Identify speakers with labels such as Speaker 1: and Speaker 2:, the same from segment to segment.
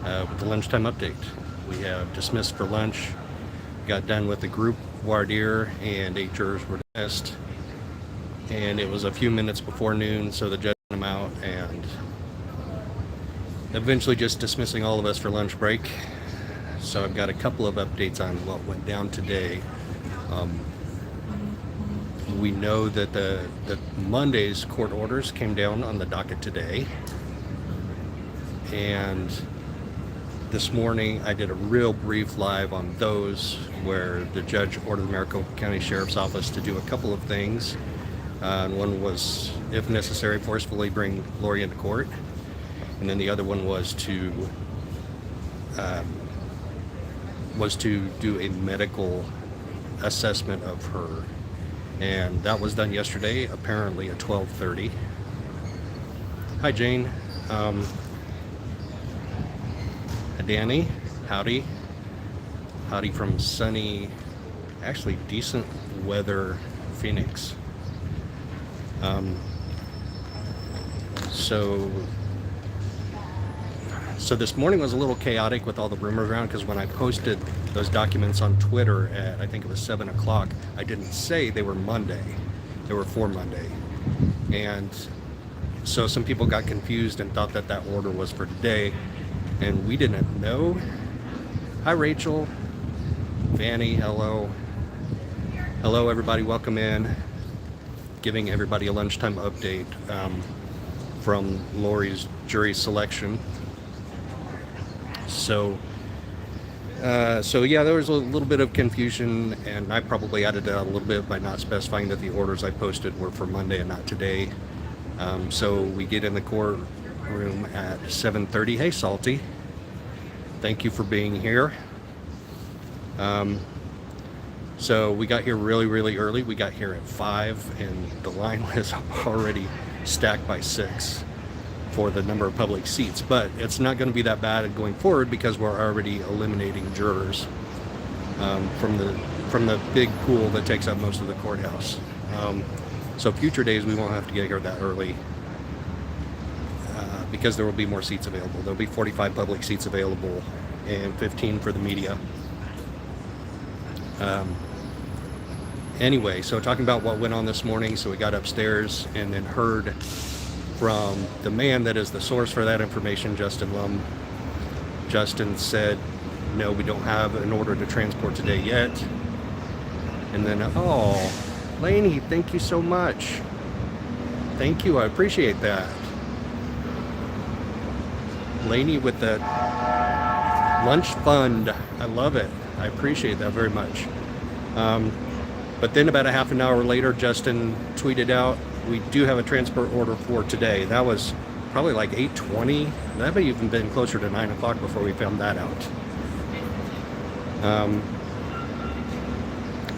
Speaker 1: with the lunchtime update. We have dismissed for lunch, got done with the group voir dire, and 8 jurors were dismissed. And it was a few minutes before noon, so the judge sent them out and eventually just dismissing all of us for lunch break. So I've got a couple of updates on what went down today. We know that the Monday's court orders came down on the docket today. And this morning I did a real brief live on those where the judge ordered the Maricopa County Sheriff's Office to do a couple of things. One was, if necessary, forcefully bring Lori into court. And then the other one was to do a medical assessment of her. And that was done yesterday, apparently at 12:30. Hi, Jane. Danny, howdy. Howdy from sunny, actually decent weather Phoenix. So this morning was a little chaotic with all the rumors around, because when I posted those documents on Twitter at, I think it was 7 o'clock, I didn't say they were Monday. They were for Monday. And so some people got confused and thought that that order was for today, and we didn't know. Hi, Rachel. Vanny, hello. Hello, everybody. Welcome in. Giving everybody a lunchtime update from Lori's jury selection. So yeah, there was a little bit of confusion, and I probably added that a little bit by not specifying that the orders I posted were for Monday and not today. So we get in the courtroom at 7:30. Hey, Salty. Thank you for being here. So we got here really, really early. We got here at 5, and the line was already stacked by 6 for the number of public seats. But it's not going to be that bad going forward, because we're already eliminating jurors from the big pool that takes up most of the courthouse. So future days we won't have to get here that early, because there will be more seats available. There'll be 45 public seats available and 15 for the media. Anyway, so talking about what went on this morning, so we got upstairs and then heard from the man that is the source for that information, Justin Lum. Justin said, no, we don't have an order to transport today yet. And then, oh, Lainey, thank you so much. Thank you, I appreciate that. Lainey with the lunch fund, I love it. I appreciate that very much. But then about a half an hour later, Justin tweeted out, we do have a transport order for today. That was probably like 8:20. That may have even been closer to 9 o'clock before we found that out.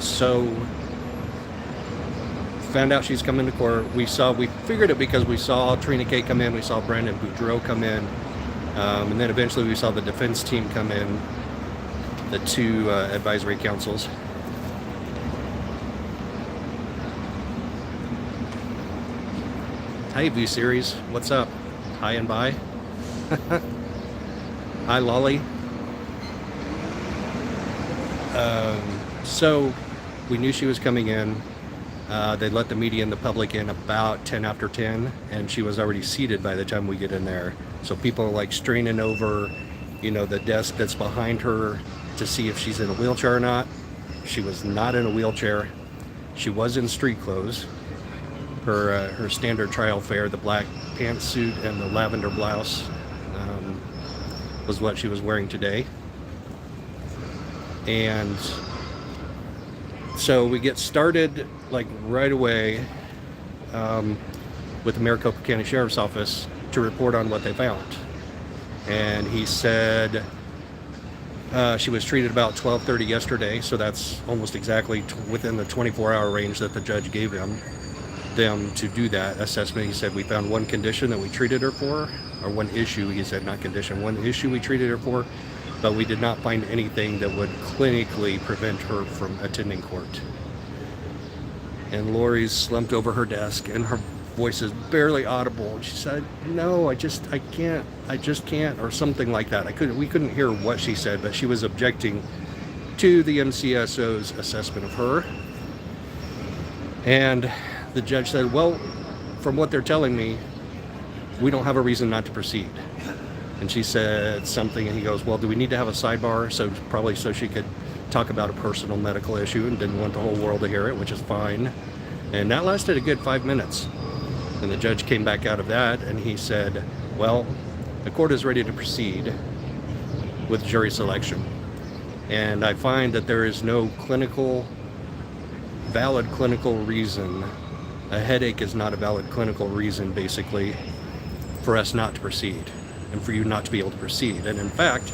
Speaker 1: So found out she's coming to court. We figured it because we saw Trina K come in, we saw Brandon Boudreaux come in, and then eventually we saw the defense team come in, the 2 advisory councils. Hi, V-Series. What's up? Hi and bye. Hi, Lolly. So we knew she was coming in. They let the media and the public in about 10 after 10, and she was already seated by the time we get in there. So people are like straining over, the desk that's behind her to see if she's in a wheelchair or not. She was not in a wheelchair. She was in street clothes. Her standard trial fare, the black pantsuit and the lavender blouse, was what she was wearing today. And so we get started like right away with the Maricopa County Sheriff's Office to report on what they found. And he said she was treated about 12:30 yesterday, so that's almost exactly within the 24-hour range that the judge gave them to do that assessment. He said we found one condition that we treated her for, or one issue, he said, not condition, one issue we treated her for, but we did not find anything that would clinically prevent her from attending court. And Lori's slumped over her desk, and her voice is barely audible. And she said, "No, I just can't," or something like that. We couldn't hear what she said, but she was objecting to the MCSO's assessment of her. And the judge said, "Well, from what they're telling me, we don't have a reason not to proceed." And she said something, and he goes, "Well, do we need to have a sidebar?" So probably so she could talk about a personal medical issue, and didn't want the whole world to hear it, which is fine. And that lasted a good 5 minutes. And the judge came back out of that, and he said, "Well, the court is ready to proceed with jury selection. And I find that there is no valid clinical reason. A headache is not a valid clinical reason, basically, for us not to proceed, and for you not to be able to proceed. And in fact,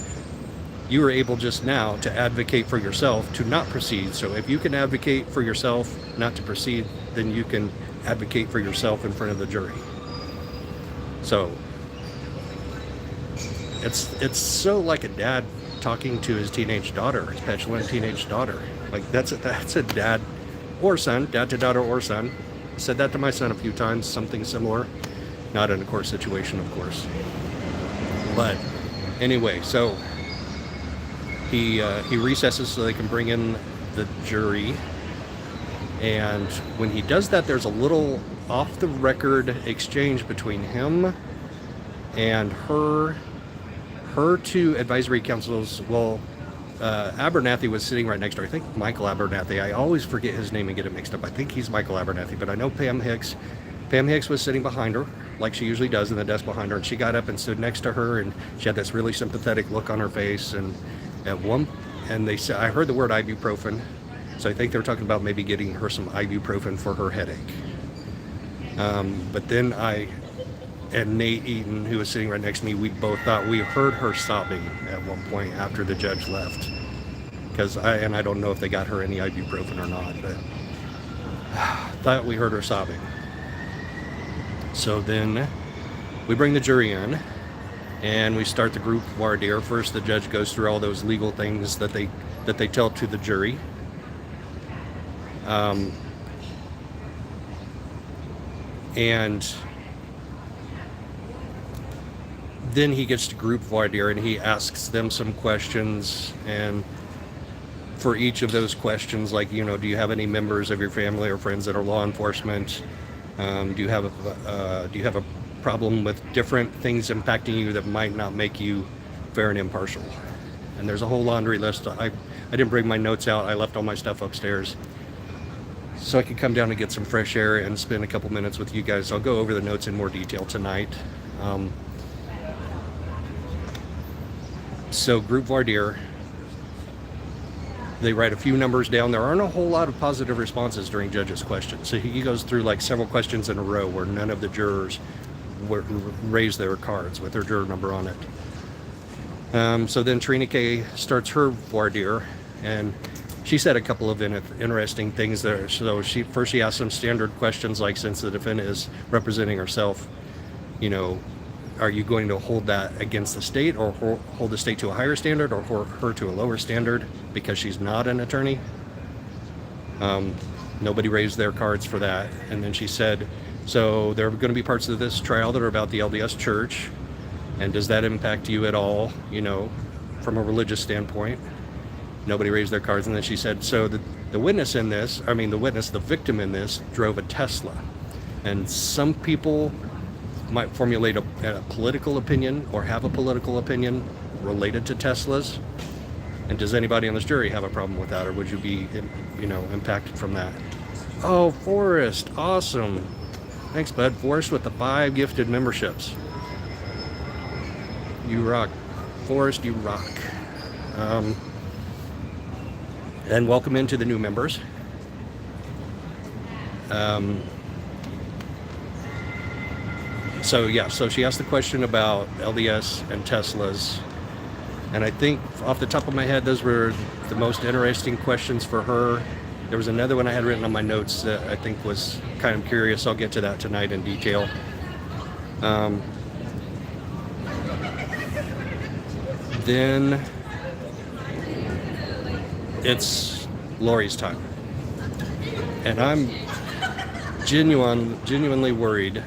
Speaker 1: you were able just now to advocate for yourself to not proceed. So if you can advocate for yourself not to proceed, then you can advocate for yourself in front of the jury." So it's so like a dad talking to his teenage daughter, his petulant teenage daughter. Like that's a dad or son, dad to daughter or son. I said that to my son a few times, something similar. Not in a court situation, of course. But anyway, so he recesses so they can bring in the jury. And when he does that, there's a little off-the-record exchange between him and her two advisory councils. Well, Abernathy was sitting right next to her. I think Michael Abernathy. I always forget his name and get it mixed up. I think he's Michael Abernathy, but I know Pam Hicks. Pam Hicks was sitting behind her, like she usually does, in the desk behind her, and she got up and stood next to her, and she had this really sympathetic look on her face. And they said, I heard the word ibuprofen, so I think they were talking about maybe getting her some ibuprofen for her headache. But then and Nate Eaton, who was sitting right next to me, we both thought we heard her sobbing at one point after the judge left. I don't know if they got her any ibuprofen or not, but thought we heard her sobbing. So then we bring the jury in, and we start the group voir dire. First, the judge goes through all those legal things that they tell to the jury. And then he gets to group voir dire, and he asks them some questions. And for each of those questions, like, do you have any members of your family or friends that are law enforcement? Do you have a problem with different things impacting you that might not make you fair and impartial? And there's a whole laundry list. I didn't bring my notes out. I left all my stuff upstairs so I could come down and get some fresh air and spend a couple minutes with you guys. I'll go over the notes in more detail tonight. So group voir dire, they write a few numbers down. There aren't a whole lot of positive responses during judge's questions. So he goes through like several questions in a row where none of the jurors raise their cards with their juror number on it. So then Trina K starts her voir dire, and she said a couple of interesting things there. So she asked some standard questions, like, since the defendant is representing herself, are you going to hold that against the state, or hold the state to a higher standard, or her to a lower standard because she's not an attorney? Nobody raised their cards for that. And then she said, so there are going to be parts of this trial that are about the LDS Church, and does that impact you at all, from a religious standpoint? Nobody raised their cards. And then she said, so the victim in this drove a Tesla. And some people might formulate a political opinion or have a political opinion related to Teslas. And does anybody on this jury have a problem with that, or would you be, impacted from that? Oh, Forrest, awesome. Thanks, bud. Forrest with the 5 gifted memberships. You rock. Forrest, you rock. And welcome into the new members. So she asked the question about LDS and Teslas, and I think off the top of my head, those were the most interesting questions for her. There was another one I had written on my notes that I think was kind of curious. I'll get to that tonight in detail. Then it's Lori's time, and I'm genuinely worried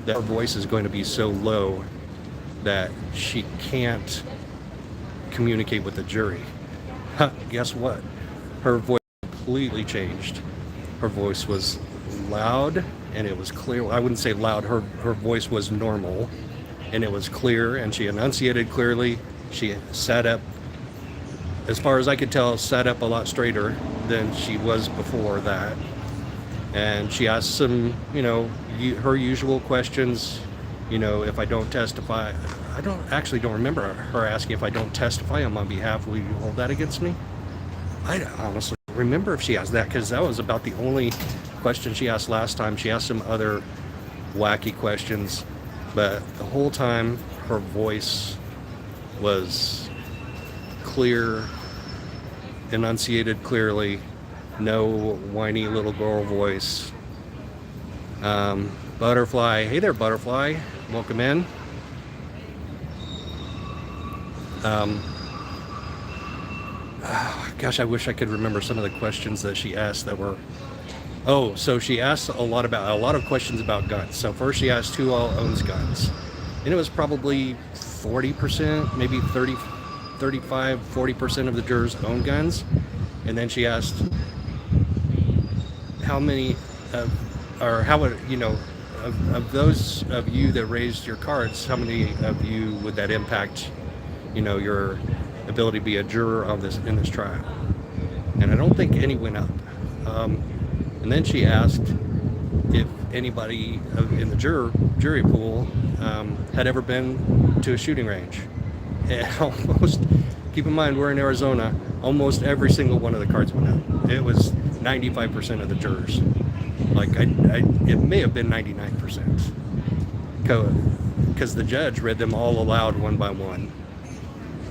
Speaker 1: that her voice is going to be so low that she can't communicate with the jury. Guess what? Her voice completely changed. Her voice was loud and it was clear. I wouldn't say loud. Her voice was normal and it was clear, and she enunciated clearly. She sat up, as far as I could tell, sat up a lot straighter than she was before that. And she asked some, her usual questions. If I don't testify, I don't remember her asking if I don't testify on my behalf, will you hold that against me? I honestly don't remember if she asked that, because that was about the only question she asked last time. She asked some other wacky questions, but the whole time her voice was clear, enunciated clearly, no whiny little girl voice. Butterfly, hey there, Butterfly, welcome in. Gosh, I wish I could remember some of the questions that she asked that were. So she asked a lot of questions about guns. So first she asked who all owns guns, and it was probably 40%, maybe 30, 35, 40% of the jurors own guns. And then she asked how many of those of you that raised your cards, how many of you would that impact, your ability to be a juror in this trial? And I don't think any went up. And then she asked if anybody in the jury pool had ever been to a shooting range. And almost, keep in mind we're in Arizona, almost every single one of the cards went up. It was 95% of the jurors. It may have been 99%. Because the judge read them all aloud one by one.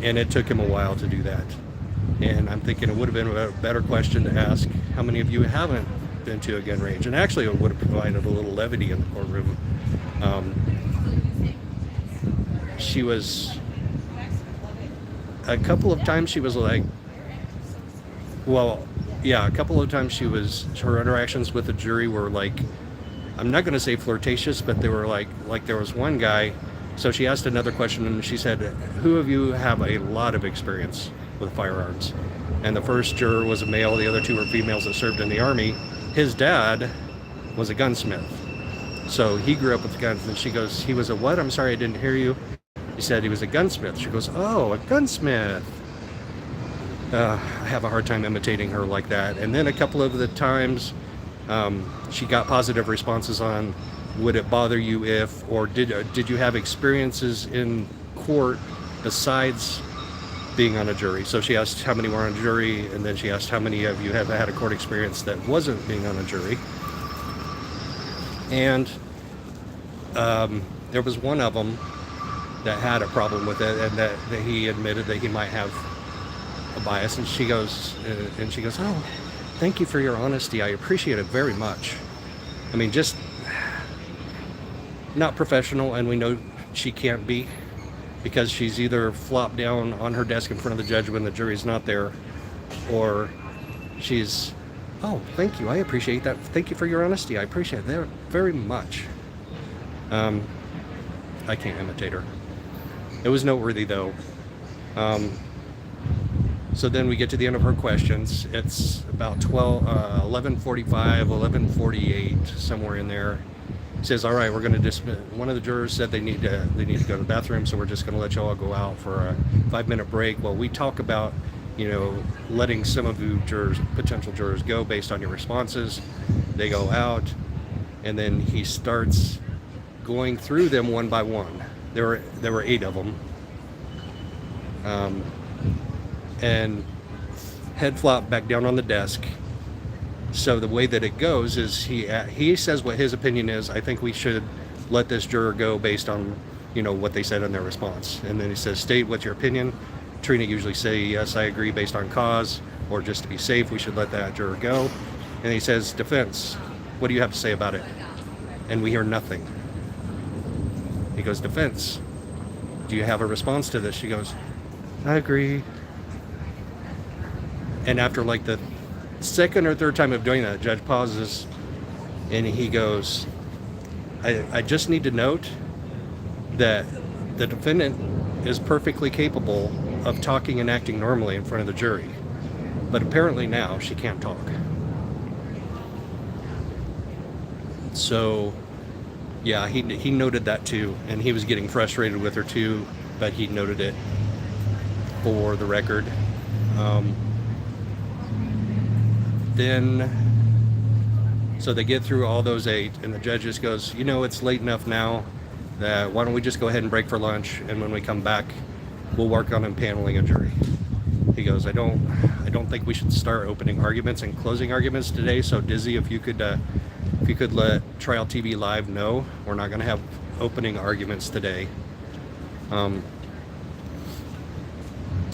Speaker 1: And it took him a while to do that. And I'm thinking it would have been a better question to ask, how many of you haven't been to a gun range? And actually it would have provided a little levity in the courtroom. She was, a couple of times she was like, a couple of times her interactions with the jury were like, I'm not going to say flirtatious, but they were like there was one guy. So she asked another question and she said, who of you have a lot of experience with firearms? And the first juror was a male, the other two were females that served in the Army. His dad was a gunsmith. So he grew up with guns. And she goes, he was a what? I'm sorry, I didn't hear you. He said he was a gunsmith. She goes, oh, a gunsmith. I have a hard time imitating her like that. And then a couple of the times she got positive responses on, would it bother you if, or did you have experiences in court besides being on a jury? So she asked how many were on a jury, and then she asked how many of you have had a court experience that wasn't being on a jury. And there was one of them that had a problem with it, and that he admitted that he might have a bias. And she goes, oh, thank you for your honesty. I appreciate it very much. I mean, just not professional, and we know she can't be, because she's either flopped down on her desk in front of the judge when the jury's not there, or she's, oh, thank you, I appreciate that. Thank you for your honesty. I appreciate that very much. I can't imitate her. It was noteworthy though. So then we get to the end of her questions. It's about 11:45, 11:48, somewhere in there. He says, all right, we're going to dismiss. One of the jurors said they need to go to the bathroom, so we're just going to let you all go out for a 5-minute break while we talk about, letting some of you potential jurors go based on your responses. They go out, and then he starts going through them one by one. There were 8 of them. And head flop back down on the desk. So the way that it goes is he says what his opinion is. I think we should let this juror go based on, what they said in their response. And then he says, state what's your opinion. Trina usually say, yes, I agree based on cause, or just to be safe, we should let that juror go. And he says, defense, what do you have to say about it? And we hear nothing. He goes, defense, do you have a response to this? She goes, I agree. And after like the second or third time of doing that, the judge pauses And he goes, I just need to note that the defendant is perfectly capable of talking and acting normally in front of the jury, but apparently now she can't talk. So yeah, he noted that too, and he was getting frustrated with her too, but he noted it for the record. So they get through all those 8, and the judge just goes, you know, it's late enough now that why don't we just go ahead and break for lunch, and when we come back, we'll work on impaneling a jury. He goes, I don't think we should start opening arguments and closing arguments today. So Dizzy, if you could let Trial TV Live know we're not going to have opening arguments today.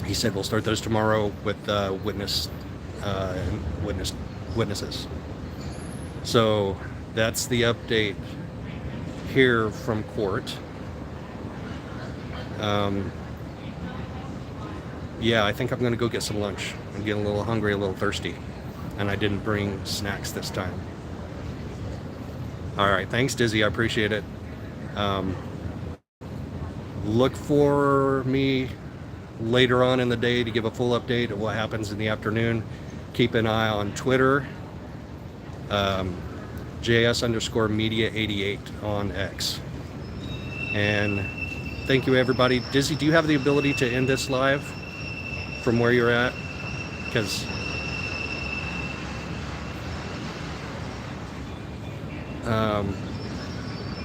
Speaker 1: He said we'll start those tomorrow with witnesses. So that's the update here from court. Yeah, I think I'm going to go get some lunch. I'm getting a little hungry, a little thirsty, and I didn't bring snacks this time. All right, thanks, Dizzy. I appreciate it. Look for me later on in the day to give a full update of what happens in the afternoon. Keep an eye on Twitter, JS_media88 on X. And thank you, everybody. Dizzy, do you have the ability to end this live from where you're at? Because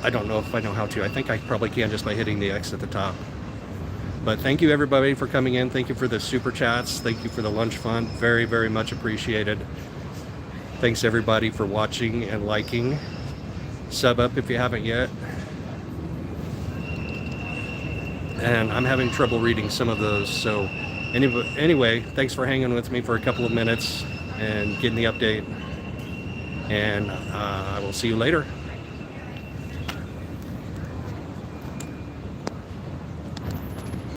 Speaker 1: I don't know if I know how to. I think I probably can just by hitting the X at the top. But thank you, everybody, for coming in. Thank you for the super chats. Thank you for the lunch fund. Very, very much appreciated. Thanks, everybody, for watching and liking. Sub up if you haven't yet. And I'm having trouble reading some of those. So anyway, thanks for hanging with me for a couple of minutes and getting the update. And I will see you later.